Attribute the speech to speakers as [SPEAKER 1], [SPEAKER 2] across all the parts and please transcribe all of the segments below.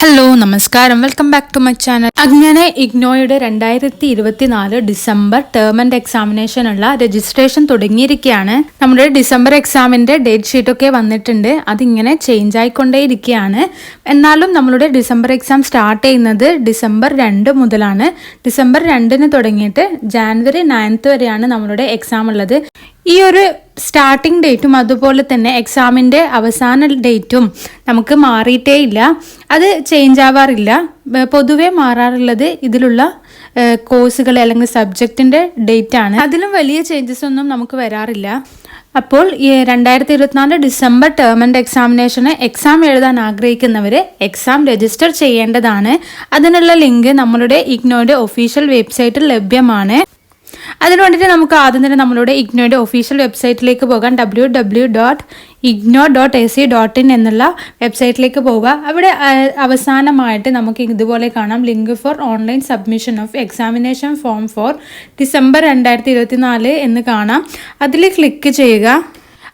[SPEAKER 1] Hello നമസ്കാരം, welcome back to my channel. അങ്ങനെ ഇഗ്നോയുടെ 2024 ഡിസംബർ ടേം ആൻഡ് എക്സാമിനേഷനുള്ള രജിസ്ട്രേഷൻ തുടങ്ങിയിരിക്കുകയാണ്. നമ്മുടെ ഡിസംബർ എക്സാമിന്റെ ഡേറ്റ് ഷീറ്റൊക്കെ വന്നിട്ടുണ്ട്. അതിങ്ങനെ ചേഞ്ച് ആയിക്കൊണ്ടേയിരിക്കുകയാണ്. എന്നാലും നമ്മളുടെ ഡിസംബർ എക്സാം സ്റ്റാർട്ട് ചെയ്യുന്നത് ഡിസംബർ 2 മുതലാണ്. ഡിസംബർ 2 തുടങ്ങിയിട്ട് ജാനുവരി 9 വരെയാണ് നമ്മളുടെ എക്സാം ഉള്ളത്. ഈ ഒരു സ്റ്റാർട്ടിംഗ് ഡേറ്റും അതുപോലെ തന്നെ എക്സാമിൻ്റെ അവസാന ഡേറ്റും നമുക്ക് മാറിയിട്ടേ ഇല്ല. അത് ചേഞ്ച് ആവാറില്ല. പൊതുവെ മാറാറുള്ളത് ഇതിലുള്ള കോഴ്സുകൾ അല്ലെങ്കിൽ സബ്ജക്റ്റിൻ്റെ ഡേറ്റ് ആണ്. അതിലും വലിയ ചേഞ്ചസ് ഒന്നും നമുക്ക് വരാറില്ല. അപ്പോൾ 2024 ഡിസംബർ ടേം ആൻഡ് എക്സാമിനേഷന് എക്സാം എഴുതാൻ ആഗ്രഹിക്കുന്നവർ എക്സാം രജിസ്റ്റർ ചെയ്യേണ്ടതാണ്. അതിനുള്ള ലിങ്ക് നമ്മളുടെ ഇഗ്നോയുടെ ഒഫീഷ്യൽ വെബ്സൈറ്റിൽ ലഭ്യമാണ്. അതിനു വേണ്ടിയിട്ട് നമുക്ക് ആദ്യം തന്നെ നമ്മളുടെ ഇഗ്നോയുടെ ഒഫീഷ്യൽ വെബ്സൈറ്റിലേക്ക് പോകാം. www.igno.ac.in എന്നുള്ള വെബ്സൈറ്റിലേക്ക് പോവുക. അവിടെ അവസാനമായിട്ട് നമുക്ക് ഇതുപോലെ കാണാം, link for online submission of examination form for December 2024 എന്ന് കാണാം. അതിൽ ക്ലിക്ക് ചെയ്യുക.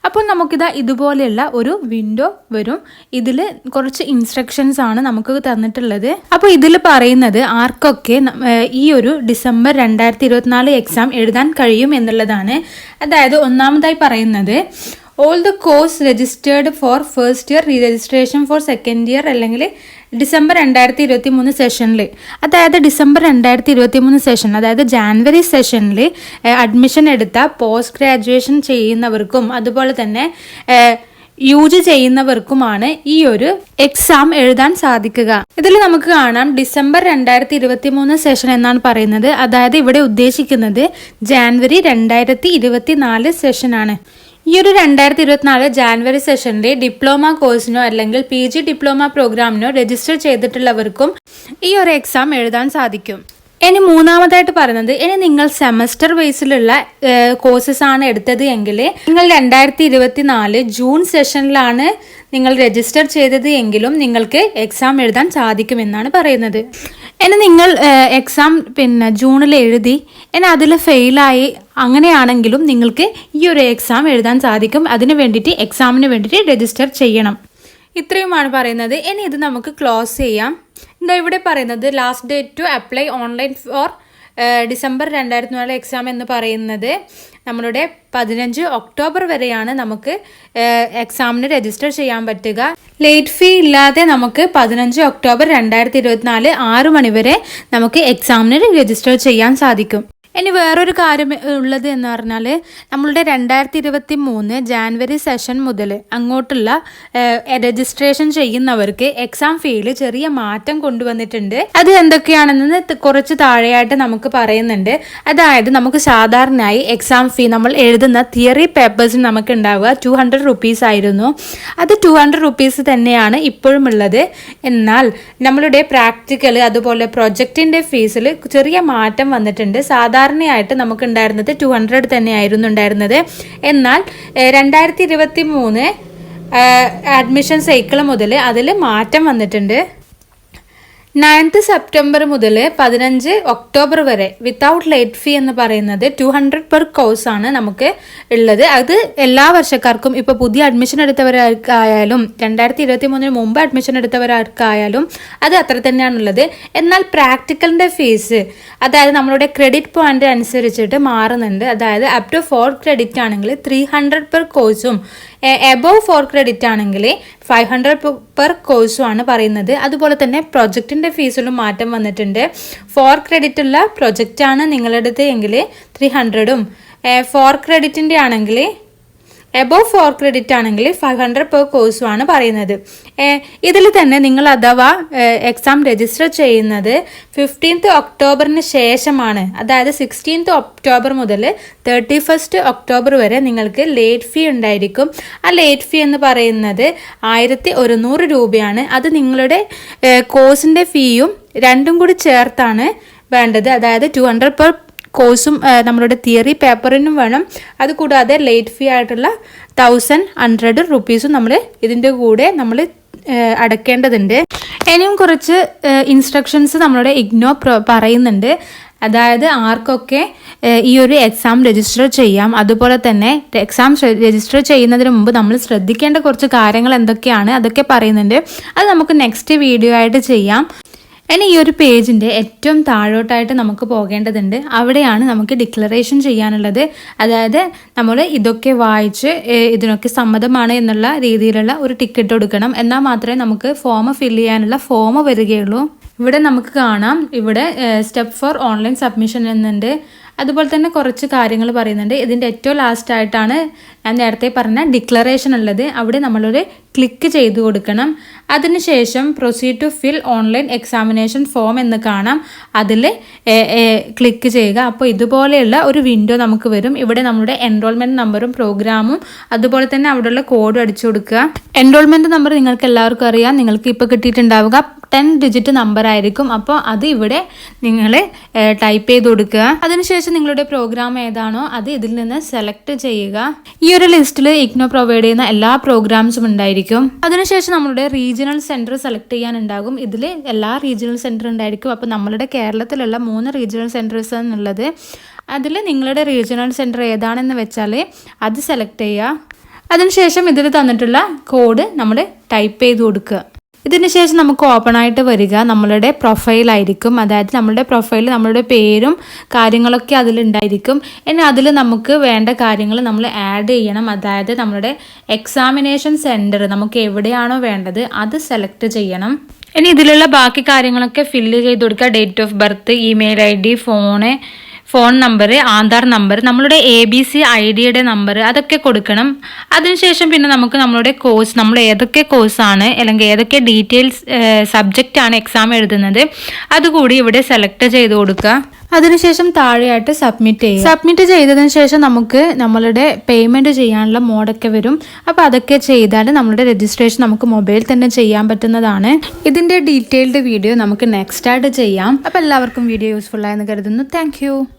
[SPEAKER 1] അപ്പോൾ നമുക്കിതാ ഇതുപോലെയുള്ള ഒരു വിൻഡോ വരും. ഇതിൽ കുറച്ച് ഇൻസ്ട്രക്ഷൻസ് ആണ് നമുക്ക് തന്നിട്ടുള്ളത്. അപ്പോൾ ഇതിൽ പറയുന്നത് ആർക്കൊക്കെ ഈ ഒരു ഡിസംബർ 2024 എക്സാം എഴുതാൻ കഴിയും എന്നുള്ളതാണ്. അതായത് ഒന്നാമതായി പറയുന്നത് all the course registered for first year, re registration for second year അല്ലെങ്കിൽ ഡിസംബർ 2023 സെഷനിൽ, അതായത് ഡിസംബർ 2023 സെഷൻ, അതായത് ജാനുവരി സെഷനിൽ അഡ്മിഷൻ എടുത്ത പോസ്റ്റ് ഗ്രാജുവേഷൻ ചെയ്യുന്നവർക്കും അതുപോലെ തന്നെ UG ചെയ്യുന്നവർക്കുമാണ് ഈ ഒരു എക്സാം എഴുതാൻ സാധിക്കുക. ഇതിൽ നമുക്ക് കാണാം ഡിസംബർ 2023 സെഷൻ എന്നാണ് പറയുന്നത്. അതായത് ഇവിടെ ഉദ്ദേശിക്കുന്നത് ജാനുവരി 2024 സെഷനാണ്. ഈ ഒരു 2024 ജാനുവരി സെഷനിലെ ഡിപ്ലോമ കോഴ്സിനോ അല്ലെങ്കിൽ PG ഡിപ്ലോമ പ്രോഗ്രാമിനോ രജിസ്റ്റർ ചെയ്തിട്ടുള്ളവർക്കും ഈ ഒരു എക്സാം എഴുതാൻ സാധിക്കും. ഇനി മൂന്നാമതായിട്ട് പറയുന്നത്, ഇനി നിങ്ങൾ സെമസ്റ്റർ ബേസിലുള്ള കോഴ്സസ് ആണ് എടുത്തത് എങ്കിൽ നിങ്ങൾ 2024 ജൂൺ സെഷനിലാണ് നിങ്ങൾ രജിസ്റ്റർ ചെയ്തത് എങ്കിലും നിങ്ങൾക്ക് എക്സാം എഴുതാൻ സാധിക്കുമെന്നാണ് പറയുന്നത്. ഇനി നിങ്ങൾ എക്സാം ജൂണിൽ എഴുതി ഇനി അതിൽ ഫെയിലായി അങ്ങനെയാണെങ്കിലും നിങ്ങൾക്ക് ഈ ഒരു എക്സാം എഴുതാൻ സാധിക്കും. അതിന് വേണ്ടിയിട്ട് എക്സാമിന് വേണ്ടിയിട്ട് രജിസ്റ്റർ ചെയ്യണം. ഇത്രയുമാണ് പറയുന്നത്. ഇനി ഇത് നമുക്ക് ക്ലോസ് ചെയ്യാം. എന്താ ഇവിടെ പറയുന്നത്, last date to apply online for December 2024 exam എന്ന് പറയുന്നത് നമ്മളുടെ 15 ഒക്ടോബർ വരെയാണ് നമുക്ക് എക്സാമിന് രജിസ്റ്റർ ചെയ്യാൻ പറ്റുക. ലേറ്റ് ഫീ ഇല്ലാതെ നമുക്ക് 15 ഒക്ടോബർ 2024 6 മണി വരെ നമുക്ക് എക്സാമിന് രജിസ്റ്റർ ചെയ്യാൻ സാധിക്കും. ഇനി വേറൊരു കാര്യം ഉള്ളത് എന്ന് പറഞ്ഞാൽ നമ്മളുടെ 2023 ജാനുവരി സെഷൻ മുതൽ അങ്ങോട്ടുള്ള രജിസ്ട്രേഷൻ ചെയ്യുന്നവർക്ക് എക്സാം ഫീയിൽ ചെറിയ മാറ്റം കൊണ്ടുവന്നിട്ടുണ്ട്. അത് എന്തൊക്കെയാണെന്ന് കുറച്ച് താഴെയായിട്ട് നമുക്ക് പറയുന്നുണ്ട്. അതായത് നമുക്ക് സാധാരണയായി എക്സാം ഫീ നമ്മൾ എഴുതുന്ന തിയറി പേപ്പേഴ്സിന് നമുക്ക് ഉണ്ടാവുക 200 rupees ആയിരുന്നു. അത് 200 rupees തന്നെയാണ് ഇപ്പോഴും ഉള്ളത്. എന്നാൽ നമ്മളുടെ പ്രാക്ടിക്കൽ അതുപോലെ പ്രൊജക്റ്റിൻ്റെ ഫീസിൽ ചെറിയ മാറ്റം വന്നിട്ടുണ്ട്. സാധാരണയായിട്ട് നമുക്ക് ഉണ്ടായിരുന്നത് 200 തന്നെയായിരുന്നു ഉണ്ടായിരുന്നത്. എന്നാൽ 2023 അഡ്മിഷൻ സൈക്കിൾ മുതൽ അതിൽ മാറ്റം വന്നിട്ടുണ്ട്. 9th സെപ്റ്റംബർ മുതൽ 15 ഒക്ടോബർ വരെ വിത്തൗട്ട് ലേറ്റ് ഫീ എന്ന് പറയുന്നത് 200 പെർ കോഴ്സാണ് നമുക്ക് ഉള്ളത്. അത് എല്ലാ വർഷക്കാർക്കും, ഇപ്പോൾ പുതിയ അഡ്മിഷൻ എടുത്തവരാർക്കായാലും 2023 മുമ്പ് അഡ്മിഷൻ എടുത്തവരാർക്കായാലും അത് അത്ര തന്നെയാണുള്ളത്. എന്നാൽ പ്രാക്ടിക്കലിൻ്റെ ഫീസ് അതായത് നമ്മളുടെ ക്രെഡിറ്റ് പോയിന്റ് അനുസരിച്ചിട്ട് മാറുന്നുണ്ട്. അതായത് അപ് ടു 4 ക്രെഡിറ്റ് ആണെങ്കിൽ 300 പെർ കോഴ്സും എബോവ് 4 ക്രെഡിറ്റ് ആണെങ്കിൽ 500 പെർ കോഴ്സും ആണ് പറയുന്നത്. അതുപോലെ തന്നെ പ്രൊജക്റ്റിൻ്റെ ഫീസിലും മാറ്റം വന്നിട്ടുണ്ട്. 4 ക്രെഡിറ്റ് ഉള്ള പ്രൊജക്റ്റാണ് നിങ്ങളുടേത് എങ്കിൽ 300ഉം 4 ക്രെഡിറ്റിൻ്റെ ആണെങ്കിൽ എബോവ് 4 ക്രെഡിറ്റ് ആണെങ്കിൽ 500 പെർ കോഴ്സും ആണ് പറയുന്നത്. ഇതിൽ തന്നെ നിങ്ങൾ അഥവാ എക്സാം രജിസ്റ്റർ ചെയ്യുന്നത് 15th ഒക്ടോബറിന് ശേഷമാണ്. അതായത് 16th ഒക്ടോബർ മുതൽ 31st ഒക്ടോബർ വരെ നിങ്ങൾക്ക് ലേറ്റ് ഫീ ഉണ്ടായിരിക്കും. ആ ലേറ്റ് ഫീ എന്ന് പറയുന്നത് 1100 രൂപയാണ്. അത് നിങ്ങളുടെ കോഴ്സിൻ്റെ ഫീയും രണ്ടും കൂടി ചേർത്താണ് വേണ്ടത്. അതായത് 200 പെർ കോഴ്സും നമ്മളുടെ തിയറി പേപ്പറിനും വേണം. അതുകൂടാതെ ലേറ്റ് ഫീ ആയിട്ടുള്ള 1100 rupees നമ്മൾ ഇതിൻ്റെ കൂടെ നമ്മൾ അടയ്ക്കേണ്ടതുണ്ട്. ഇനിയും കുറച്ച് ഇൻസ്ട്രക്ഷൻസ് നമ്മളുടെ ഇഗ്നോ പറയുന്നുണ്ട്. അതായത് ആർക്കൊക്കെ ഈ ഒരു എക്സാം രജിസ്റ്റർ ചെയ്യാം. അതുപോലെ തന്നെ എക്സാം രജിസ്റ്റർ ചെയ്യുന്നതിന് മുമ്പ് നമ്മൾ ശ്രദ്ധിക്കേണ്ട കുറച്ച് കാര്യങ്ങൾ എന്തൊക്കെയാണ് അതൊക്കെ പറയുന്നുണ്ട്. അത് നമുക്ക് നെക്സ്റ്റ് വീഡിയോ ആയിട്ട് ചെയ്യാം. ഇനി ഈ ഒരു പേജിൻ്റെ ഏറ്റവും താഴോട്ടായിട്ട് നമുക്ക് പോകേണ്ടതുണ്ട്. അവിടെയാണ് നമുക്ക് ഡിക്ലറേഷൻ ചെയ്യാനുള്ളത്. അതായത് നമ്മൾ ഇതൊക്കെ വായിച്ച് ഇതിനൊക്കെ സമ്മതമാണ് എന്നുള്ള രീതിയിലുള്ള ഒരു ടിക്കറ്റ് കൊടുക്കണം. എന്നാൽ മാത്രമേ നമുക്ക് ഫോം ഫില്ല് ചെയ്യാനുള്ള ഫോം വരികയുള്ളൂ. ഇവിടെ നമുക്ക് കാണാം, ഇവിടെ സ്റ്റെപ്പ് ഫോർ ഓൺലൈൻ സബ്മിഷൻ എന്നുണ്ട്. അതുപോലെ തന്നെ കുറച്ച് കാര്യങ്ങൾ പറയുന്നുണ്ട്. ഇതിൻ്റെ ഏറ്റവും ലാസ്റ്റായിട്ടാണ് ഞാൻ നേരത്തെ പറഞ്ഞ ഡിക്ലറേഷൻ ഉള്ളത്. അവിടെ നമ്മളൊരു ക്ലിക്ക് ചെയ്ത് കൊടുക്കണം. അതിനുശേഷം proceed to fill online examination form എന്ന് കാണാം. അതിൽ ക്ലിക്ക് ചെയ്യുക. അപ്പോൾ ഇതുപോലെയുള്ള ഒരു വിൻഡോ നമുക്ക് വരും. ഇവിടെ നമ്മുടെ എൻറോൾമെൻറ്റ് നമ്പറും പ്രോഗ്രാമും അതുപോലെ തന്നെ അവിടെയുള്ള കോഡും അടിച്ചു കൊടുക്കുക. എൻറോൾമെൻറ്റ് നമ്പർ നിങ്ങൾക്ക് എല്ലാവർക്കും അറിയാം. നിങ്ങൾക്ക് ഇപ്പോൾ കിട്ടിയിട്ടുണ്ടാവുക 10 ഡിജിറ്റ് നമ്പർ ആയിരിക്കും. അപ്പോൾ അത് ഇവിടെ നിങ്ങൾ ടൈപ്പ് ചെയ്ത് കൊടുക്കുക. അതിനുശേഷം നിങ്ങളുടെ പ്രോഗ്രാം ഏതാണോ അത് ഇതിൽ നിന്ന് സെലക്ട് ചെയ്യുക. ഈ ഒരു ലിസ്റ്റിൽ ഇഗ്നോ പ്രൊവൈഡ് ചെയ്യുന്ന എല്ലാ പ്രോഗ്രാംസും ഉണ്ടായിരിക്കും. അതിനുശേഷം നമ്മളുടെ റീജിയണൽ സെൻറ്റർ സെലക്ട് ചെയ്യാനുണ്ടാകും. ഇതിൽ എല്ലാ റീജിയണൽ സെൻറ്റർ ഉണ്ടായിരിക്കും. അപ്പോൾ നമ്മളുടെ കേരളത്തിലുള്ള 3 റീജിയണൽ സെൻറ്റേഴ്സ് എന്നുള്ളത്. അതിൽ നിങ്ങളുടെ റീജിയണൽ സെൻറ്റർ ഏതാണെന്ന് വെച്ചാൽ അത് സെലക്ട് ചെയ്യുക. അതിനുശേഷം ഇതിൽ തന്നിട്ടുള്ള കോഡ് നമ്മൾ ടൈപ്പ് ചെയ്ത് കൊടുക്കുക. ഇതിന് ശേഷം നമുക്ക് ഓപ്പൺ ആയിട്ട് വരിക നമ്മളുടെ പ്രൊഫൈലായിരിക്കും. അതായത് നമ്മളുടെ പ്രൊഫൈൽ നമ്മളുടെ പേരും കാര്യങ്ങളൊക്കെ അതിലുണ്ടായിരിക്കും. ഇനി അതിൽ നമുക്ക് വേണ്ട കാര്യങ്ങൾ നമ്മൾ ആഡ് ചെയ്യണം. അതായത് നമ്മളുടെ എക്സാമിനേഷൻ സെൻറ്റർ നമുക്ക് എവിടെയാണോ വേണ്ടത് അത് സെലക്ട് ചെയ്യണം. ഇനി ഇതിലുള്ള ബാക്കി കാര്യങ്ങളൊക്കെ ഫില്ല് ചെയ്ത് കൊടുക്കുക. Date of birth, email ID, phone number, Aadhaar number, നമ്മളുടെ ABC IDയുടെ നമ്പർ അതൊക്കെ കൊടുക്കണം. അതിനുശേഷം പിന്നെ നമുക്ക് നമ്മളുടെ കോഴ്സ്, നമ്മൾ ഏതൊക്കെ കോഴ്സാണ് അല്ലെങ്കിൽ ഏതൊക്കെ ഡീറ്റെയിൽസ് സബ്ജക്റ്റാണ് എക്സാം എഴുതുന്നത് അതുകൂടി ഇവിടെ സെലക്ട് ചെയ്ത് കൊടുക്കുക. അതിനുശേഷം താഴെയായിട്ട് സബ്മിറ്റ് ചെയ്യുക. സബ്മിറ്റ് ചെയ്തതിന് ശേഷം നമുക്ക് നമ്മളുടെ പേയ്മെൻറ്റ് ചെയ്യാനുള്ള മോഡൊക്കെ വരും. അപ്പോൾ അതൊക്കെ ചെയ്താൽ നമ്മളുടെ രജിസ്ട്രേഷൻ നമുക്ക് മൊബൈൽ തന്നെ ചെയ്യാൻ പറ്റുന്നതാണ്. ഇതിൻ്റെ ഡീറ്റെയിൽഡ് വീഡിയോ നമുക്ക് നെക്സ്റ്റ് ആയിട്ട് ചെയ്യാം. അപ്പോൾ എല്ലാവർക്കും വീഡിയോ യൂസ്ഫുൾ ആയെന്ന് കരുതുന്നു. താങ്ക്